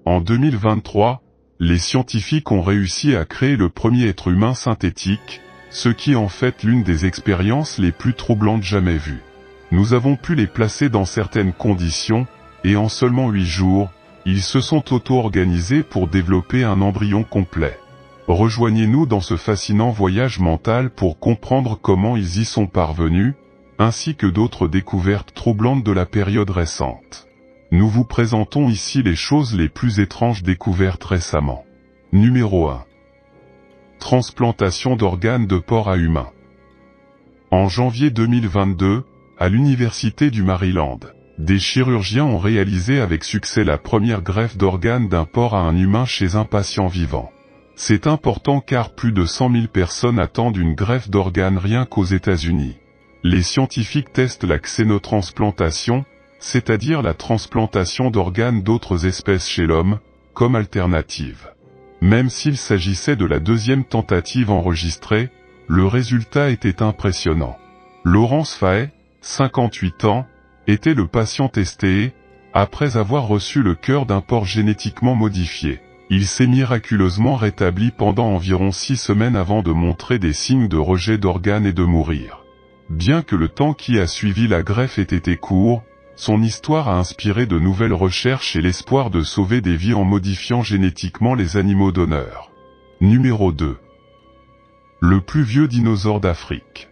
En 2023, les scientifiques ont réussi à créer le premier être humain synthétique, ce qui est en fait l'une des expériences les plus troublantes jamais vues. Nous avons pu les placer dans certaines conditions, et en seulement 8 jours, ils se sont auto-organisés pour développer un embryon complet. Rejoignez-nous dans ce fascinant voyage mental pour comprendre comment ils y sont parvenus, ainsi que d'autres découvertes troublantes de la période récente. Nous vous présentons ici les choses les plus étranges découvertes récemment. Numéro 1. Transplantation d'organes de porc à humains. En janvier 2022, à l'Université du Maryland, des chirurgiens ont réalisé avec succès la première greffe d'organes d'un porc à un humain chez un patient vivant. C'est important car plus de 100 000 personnes attendent une greffe d'organes rien qu'aux États-Unis. Les scientifiques testent la xénotransplantation, c'est-à-dire la transplantation d'organes d'autres espèces chez l'homme, comme alternative. Même s'il s'agissait de la deuxième tentative enregistrée, le résultat était impressionnant. Laurence Fahey, 58 ans, était le patient testé et, après avoir reçu le cœur d'un porc génétiquement modifié, il s'est miraculeusement rétabli pendant environ 6 semaines avant de montrer des signes de rejet d'organes et de mourir. Bien que le temps qui a suivi la greffe ait été court, son histoire a inspiré de nouvelles recherches et l'espoir de sauver des vies en modifiant génétiquement les animaux donneurs. Numéro 2. Le plus vieux dinosaure d'Afrique.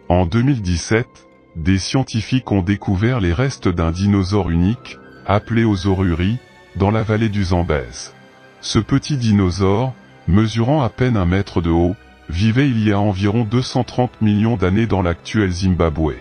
En 2017, des scientifiques ont découvert les restes d'un dinosaure unique, appelé Osaururi, dans la vallée du Zambèze. Ce petit dinosaure, mesurant à peine 1 mètre de haut, vivait il y a environ 230 millions d'années dans l'actuel Zimbabwe.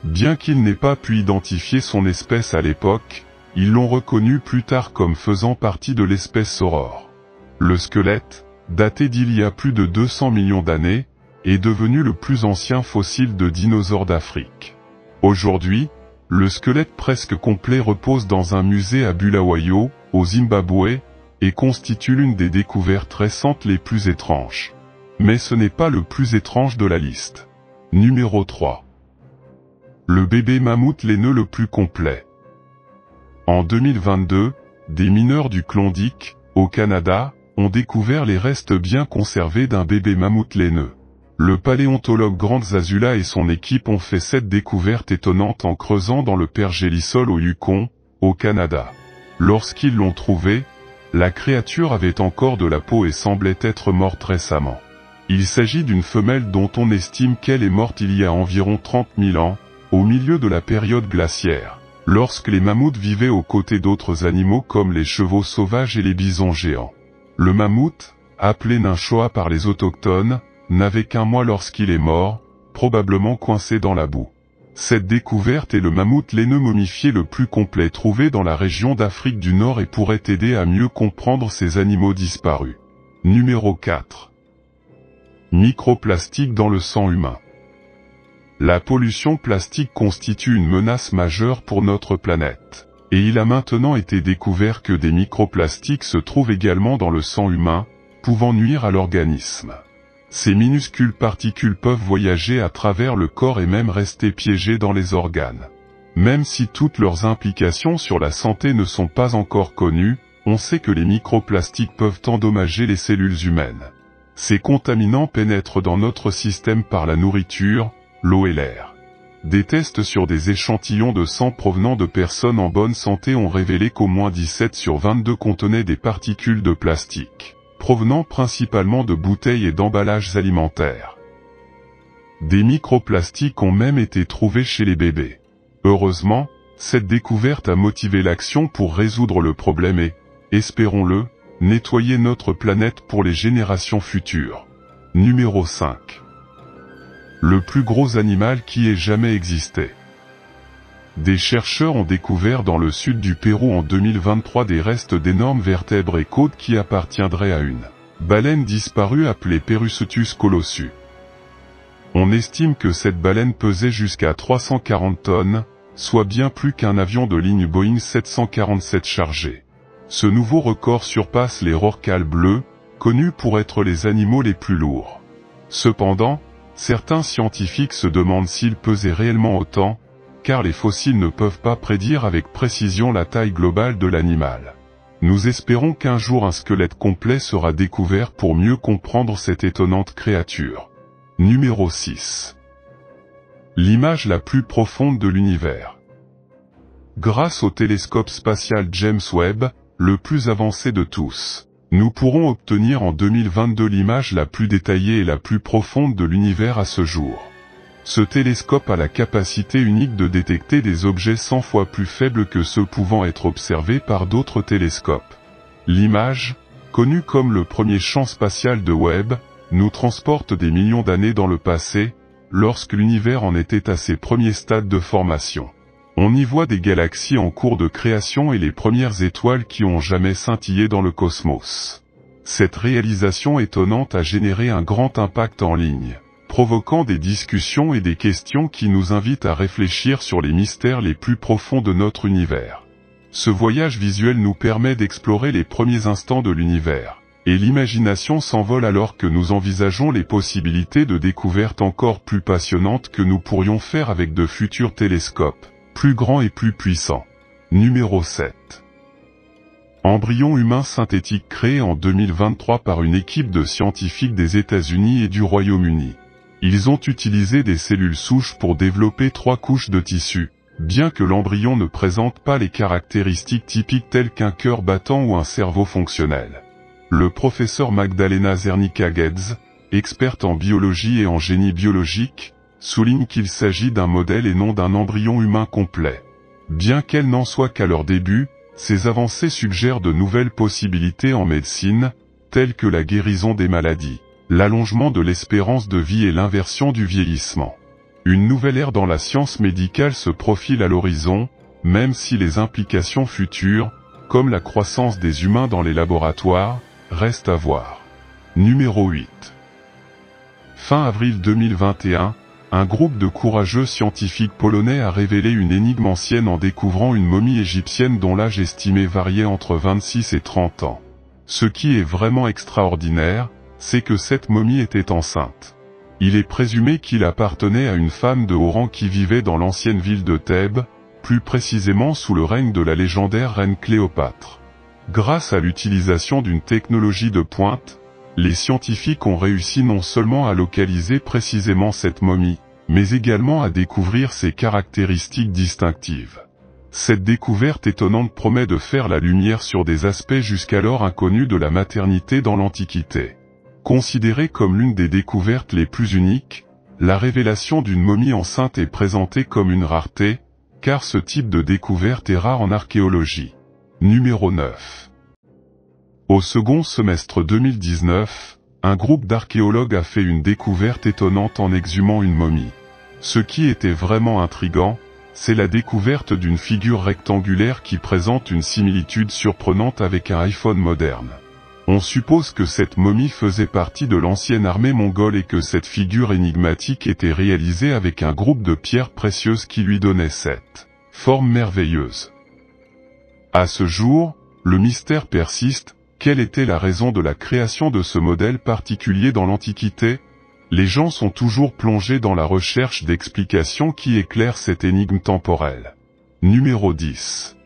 Bien qu'ils n'aient pas pu identifier son espèce à l'époque, ils l'ont reconnu plus tard comme faisant partie de l'espèce Saurore. Le squelette, daté d'il y a plus de 200 millions d'années, est devenu le plus ancien fossile de dinosaure d'Afrique. Aujourd'hui, le squelette presque complet repose dans un musée à Bulawayo, au Zimbabwe, et constitue l'une des découvertes récentes les plus étranges. Mais ce n'est pas le plus étrange de la liste. Numéro 3. Le bébé mammouth laineux le plus complet. En 2022, des mineurs du Klondike, au Canada, ont découvert les restes bien conservés d'un bébé mammouth laineux. Le paléontologue Grant Zazula et son équipe ont fait cette découverte étonnante en creusant dans le pergélisol au Yukon, au Canada. Lorsqu'ils l'ont trouvé, la créature avait encore de la peau et semblait être morte récemment. Il s'agit d'une femelle dont on estime qu'elle est morte il y a environ 30 000 ans, au milieu de la période glaciaire, lorsque les mammouths vivaient aux côtés d'autres animaux comme les chevaux sauvages et les bisons géants. Le mammouth, appelé Ninchoa par les autochtones, n'avait qu'1 mois lorsqu'il est mort, probablement coincé dans la boue. Cette découverte est le mammouth laineux momifié le plus complet trouvé dans la région d'Afrique du Nord et pourrait aider à mieux comprendre ces animaux disparus. Numéro 4. Microplastique dans le sang humain. La pollution plastique constitue une menace majeure pour notre planète, et il a maintenant été découvert que des microplastiques se trouvent également dans le sang humain, pouvant nuire à l'organisme. Ces minuscules particules peuvent voyager à travers le corps et même rester piégées dans les organes. Même si toutes leurs implications sur la santé ne sont pas encore connues, on sait que les microplastiques peuvent endommager les cellules humaines. Ces contaminants pénètrent dans notre système par la nourriture, l'eau et l'air. Des tests sur des échantillons de sang provenant de personnes en bonne santé ont révélé qu'au moins 17 sur 22 contenaient des particules de plastique, provenant principalement de bouteilles et d'emballages alimentaires. Des microplastiques ont même été trouvés chez les bébés. Heureusement, cette découverte a motivé l'action pour résoudre le problème et, espérons-le, nettoyer notre planète pour les générations futures. Numéro 5. Le plus gros animal qui ait jamais existé. Des chercheurs ont découvert dans le sud du Pérou en 2023 des restes d'énormes vertèbres et côtes qui appartiendraient à une baleine disparue appelée Perucetus colossus. On estime que cette baleine pesait jusqu'à 340 tonnes, soit bien plus qu'un avion de ligne Boeing 747 chargé. Ce nouveau record surpasse les rorquals bleus, connus pour être les animaux les plus lourds. Cependant, certains scientifiques se demandent s'il pesait réellement autant, car les fossiles ne peuvent pas prédire avec précision la taille globale de l'animal. Nous espérons qu'un jour un squelette complet sera découvert pour mieux comprendre cette étonnante créature. Numéro 6. L'image la plus profonde de l'univers. Grâce au télescope spatial James Webb, le plus avancé de tous, nous pourrons obtenir en 2022 l'image la plus détaillée et la plus profonde de l'univers à ce jour. Ce télescope a la capacité unique de détecter des objets 100 fois plus faibles que ceux pouvant être observés par d'autres télescopes. L'image, connue comme le premier champ spatial de Webb, nous transporte des millions d'années dans le passé, lorsque l'univers en était à ses premiers stades de formation. On y voit des galaxies en cours de création et les premières étoiles qui ont jamais scintillé dans le cosmos. Cette réalisation étonnante a généré un grand impact en ligne, provoquant des discussions et des questions qui nous invitent à réfléchir sur les mystères les plus profonds de notre univers. Ce voyage visuel nous permet d'explorer les premiers instants de l'univers, et l'imagination s'envole alors que nous envisageons les possibilités de découvertes encore plus passionnantes que nous pourrions faire avec de futurs télescopes, plus grands et plus puissants. Numéro 7. Embryon humain synthétique créé en 2023 par une équipe de scientifiques des États-Unis et du Royaume-Uni. Ils ont utilisé des cellules souches pour développer 3 couches de tissu, bien que l'embryon ne présente pas les caractéristiques typiques telles qu'un cœur battant ou un cerveau fonctionnel. Le professeur Magdalena Zernicka-Gedz, experte en biologie et en génie biologique, souligne qu'il s'agit d'un modèle et non d'un embryon humain complet. Bien qu'elle n'en soit qu'à leur début, ces avancées suggèrent de nouvelles possibilités en médecine, telles que la guérison des maladies, l'allongement de l'espérance de vie et l'inversion du vieillissement. Une nouvelle ère dans la science médicale se profile à l'horizon, même si les implications futures, comme la croissance des humains dans les laboratoires, restent à voir. Numéro 8. Fin avril 2021, un groupe de courageux scientifiques polonais a révélé une énigme ancienne en découvrant une momie égyptienne dont l'âge estimé variait entre 26 et 30 ans. Ce qui est vraiment extraordinaire, c'est que cette momie était enceinte. Il est présumé qu'il appartenait à une femme de haut rang qui vivait dans l'ancienne ville de Thèbes, plus précisément sous le règne de la légendaire reine Cléopâtre. Grâce à l'utilisation d'une technologie de pointe, les scientifiques ont réussi non seulement à localiser précisément cette momie, mais également à découvrir ses caractéristiques distinctives. Cette découverte étonnante promet de faire la lumière sur des aspects jusqu'alors inconnus de la maternité dans l'Antiquité. Considérée comme l'une des découvertes les plus uniques, la révélation d'une momie enceinte est présentée comme une rareté, car ce type de découverte est rare en archéologie. Numéro 9. Au second semestre 2019, un groupe d'archéologues a fait une découverte étonnante en exhumant une momie. Ce qui était vraiment intriguant, c'est la découverte d'une figure rectangulaire qui présente une similitude surprenante avec un iPhone moderne. On suppose que cette momie faisait partie de l'ancienne armée mongole et que cette figure énigmatique était réalisée avec un groupe de pierres précieuses qui lui donnait cette forme merveilleuse. À ce jour, le mystère persiste. Quelle était la raison de la création de ce modèle particulier dans l'Antiquité? Les gens sont toujours plongés dans la recherche d'explications qui éclairent cette énigme temporelle. Numéro 10.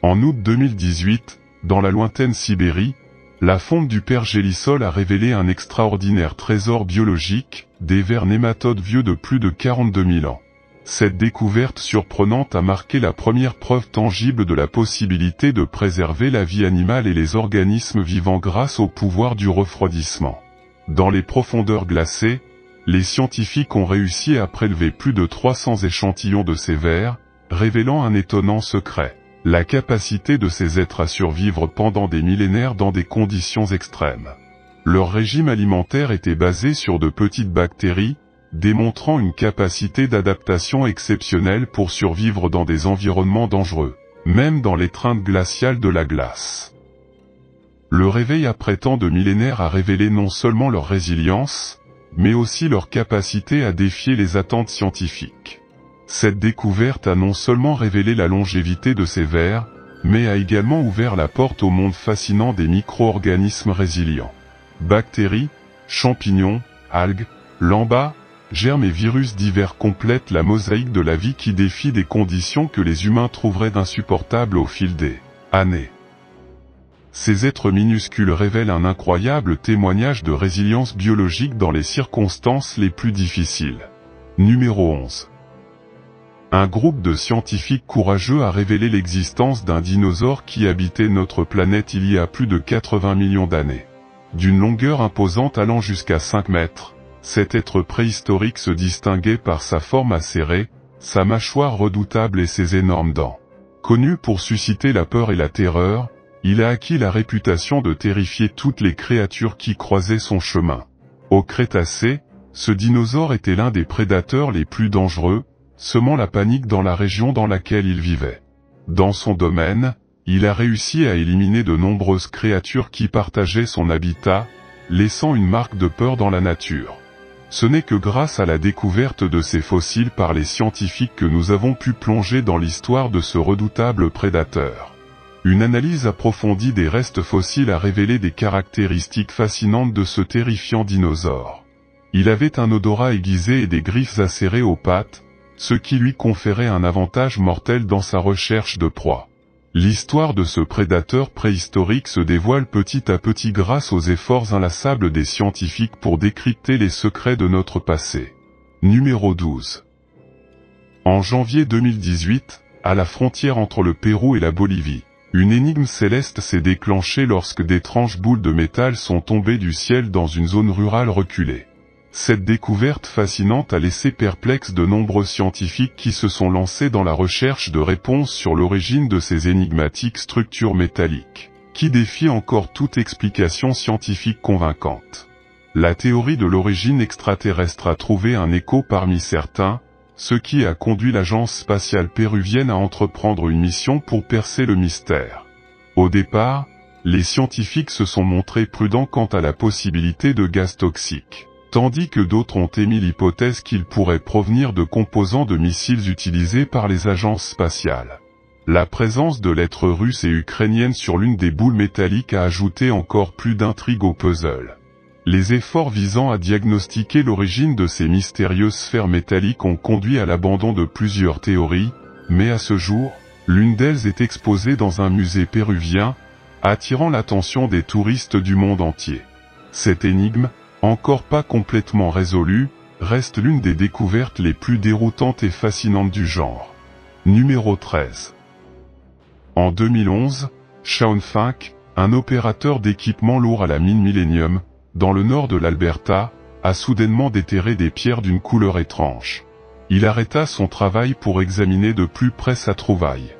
En août 2018, dans la lointaine Sibérie, la fonte du père Gélisol a révélé un extraordinaire trésor biologique, des vers nématodes vieux de plus de 42 000 ans. Cette découverte surprenante a marqué la première preuve tangible de la possibilité de préserver la vie animale et les organismes vivants grâce au pouvoir du refroidissement. Dans les profondeurs glacées, les scientifiques ont réussi à prélever plus de 300 échantillons de ces vers, révélant un étonnant secret: la capacité de ces êtres à survivre pendant des millénaires dans des conditions extrêmes. Leur régime alimentaire était basé sur de petites bactéries, démontrant une capacité d'adaptation exceptionnelle pour survivre dans des environnements dangereux, même dans l'étreinte glaciale de la glace. Le réveil après tant de millénaires a révélé non seulement leur résilience, mais aussi leur capacité à défier les attentes scientifiques. Cette découverte a non seulement révélé la longévité de ces vers, mais a également ouvert la porte au monde fascinant des micro-organismes résilients. Bactéries, champignons, algues, lambas, germes et virus divers complètent la mosaïque de la vie qui défie des conditions que les humains trouveraient insupportables au fil des années. Ces êtres minuscules révèlent un incroyable témoignage de résilience biologique dans les circonstances les plus difficiles. Numéro 11. Un groupe de scientifiques courageux a révélé l'existence d'un dinosaure qui habitait notre planète il y a plus de 80 millions d'années. D'une longueur imposante allant jusqu'à 5 mètres, cet être préhistorique se distinguait par sa forme acérée, sa mâchoire redoutable et ses énormes dents. Connu pour susciter la peur et la terreur, il a acquis la réputation de terrifier toutes les créatures qui croisaient son chemin. Au Crétacé, ce dinosaure était l'un des prédateurs les plus dangereux, semant la panique dans la région dans laquelle il vivait. Dans son domaine, il a réussi à éliminer de nombreuses créatures qui partageaient son habitat, laissant une marque de peur dans la nature. Ce n'est que grâce à la découverte de ces fossiles par les scientifiques que nous avons pu plonger dans l'histoire de ce redoutable prédateur. Une analyse approfondie des restes fossiles a révélé des caractéristiques fascinantes de ce terrifiant dinosaure. Il avait un odorat aiguisé et des griffes acérées aux pattes, ce qui lui conférait un avantage mortel dans sa recherche de proie. L'histoire de ce prédateur préhistorique se dévoile petit à petit grâce aux efforts inlassables des scientifiques pour décrypter les secrets de notre passé. Numéro 12. En janvier 2018, à la frontière entre le Pérou et la Bolivie, une énigme céleste s'est déclenchée lorsque d'étranges boules de métal sont tombées du ciel dans une zone rurale reculée. Cette découverte fascinante a laissé perplexes de nombreux scientifiques qui se sont lancés dans la recherche de réponses sur l'origine de ces énigmatiques structures métalliques, qui défient encore toute explication scientifique convaincante. La théorie de l'origine extraterrestre a trouvé un écho parmi certains, ce qui a conduit l'agence spatiale péruvienne à entreprendre une mission pour percer le mystère. Au départ, les scientifiques se sont montrés prudents quant à la possibilité de gaz toxiques, tandis que d'autres ont émis l'hypothèse qu'ils pourraient provenir de composants de missiles utilisés par les agences spatiales. La présence de lettres russes et ukrainiennes sur l'une des boules métalliques a ajouté encore plus d'intrigue au puzzle. Les efforts visant à diagnostiquer l'origine de ces mystérieuses sphères métalliques ont conduit à l'abandon de plusieurs théories, mais à ce jour, l'une d'elles est exposée dans un musée péruvien, attirant l'attention des touristes du monde entier. Cette énigme, encore pas complètement résolue, reste l'une des découvertes les plus déroutantes et fascinantes du genre. Numéro 13. En 2011, Shaun Fink, un opérateur d'équipement lourd à la mine Millennium, dans le nord de l'Alberta, a soudainement déterré des pierres d'une couleur étrange. Il arrêta son travail pour examiner de plus près sa trouvaille.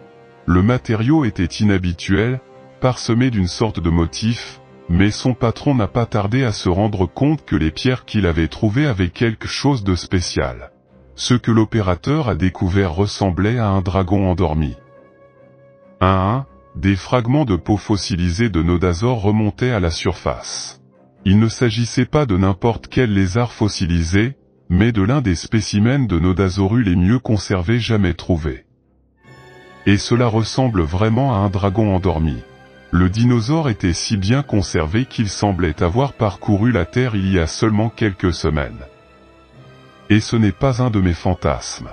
Le matériau était inhabituel, parsemé d'une sorte de motif, mais son patron n'a pas tardé à se rendre compte que les pierres qu'il avait trouvées avaient quelque chose de spécial. Ce que l'opérateur a découvert ressemblait à un dragon endormi. Des fragments de peau fossilisée de nodazores remontaient à la surface. Il ne s'agissait pas de n'importe quel lézard fossilisé, mais de l'un des spécimens de Nodazorus les mieux conservés jamais trouvés. Et cela ressemble vraiment à un dragon endormi. Le dinosaure était si bien conservé qu'il semblait avoir parcouru la Terre il y a seulement quelques semaines. Et ce n'est pas un de mes fantasmes.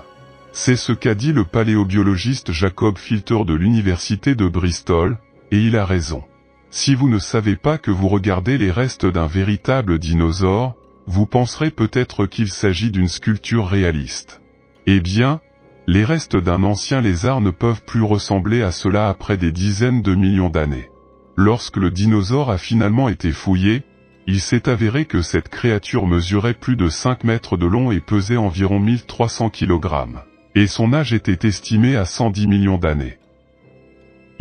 C'est ce qu'a dit le paléobiologiste Jacob Filter de l'université de Bristol, et il a raison. Si vous ne savez pas que vous regardez les restes d'un véritable dinosaure, vous penserez peut-être qu'il s'agit d'une sculpture réaliste. Eh bien, les restes d'un ancien lézard ne peuvent plus ressembler à cela après des dizaines de millions d'années. Lorsque le dinosaure a finalement été fouillé, il s'est avéré que cette créature mesurait plus de 5 mètres de long et pesait environ 1300 kg. Et son âge était estimé à 110 millions d'années.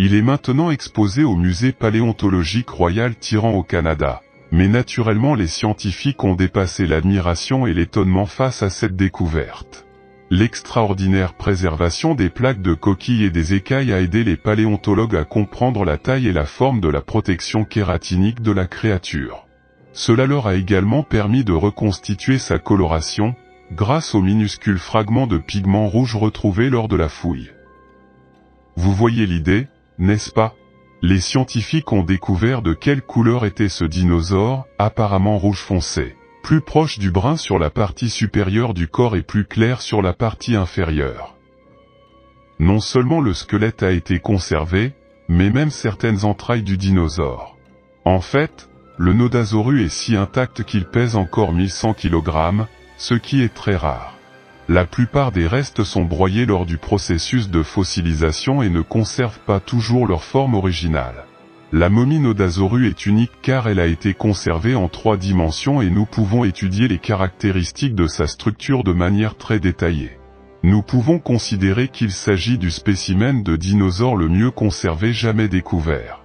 Il est maintenant exposé au musée paléontologique Royal Tyran au Canada, mais naturellement les scientifiques ont dépassé l'admiration et l'étonnement face à cette découverte. L'extraordinaire préservation des plaques de coquilles et des écailles a aidé les paléontologues à comprendre la taille et la forme de la protection kératinique de la créature. Cela leur a également permis de reconstituer sa coloration, grâce aux minuscules fragments de pigments rouges retrouvés lors de la fouille. Vous voyez l'idée, n'est-ce pas? Les scientifiques ont découvert de quelle couleur était ce dinosaure, apparemment rouge foncé, plus proche du brun sur la partie supérieure du corps et plus clair sur la partie inférieure. Non seulement le squelette a été conservé, mais même certaines entrailles du dinosaure. En fait, le Nodasaurus est si intact qu'il pèse encore 1100 kg, ce qui est très rare. La plupart des restes sont broyés lors du processus de fossilisation et ne conservent pas toujours leur forme originale. La momie Nodasaurus est unique car elle a été conservée en 3 dimensions et nous pouvons étudier les caractéristiques de sa structure de manière très détaillée. Nous pouvons considérer qu'il s'agit du spécimen de dinosaure le mieux conservé jamais découvert.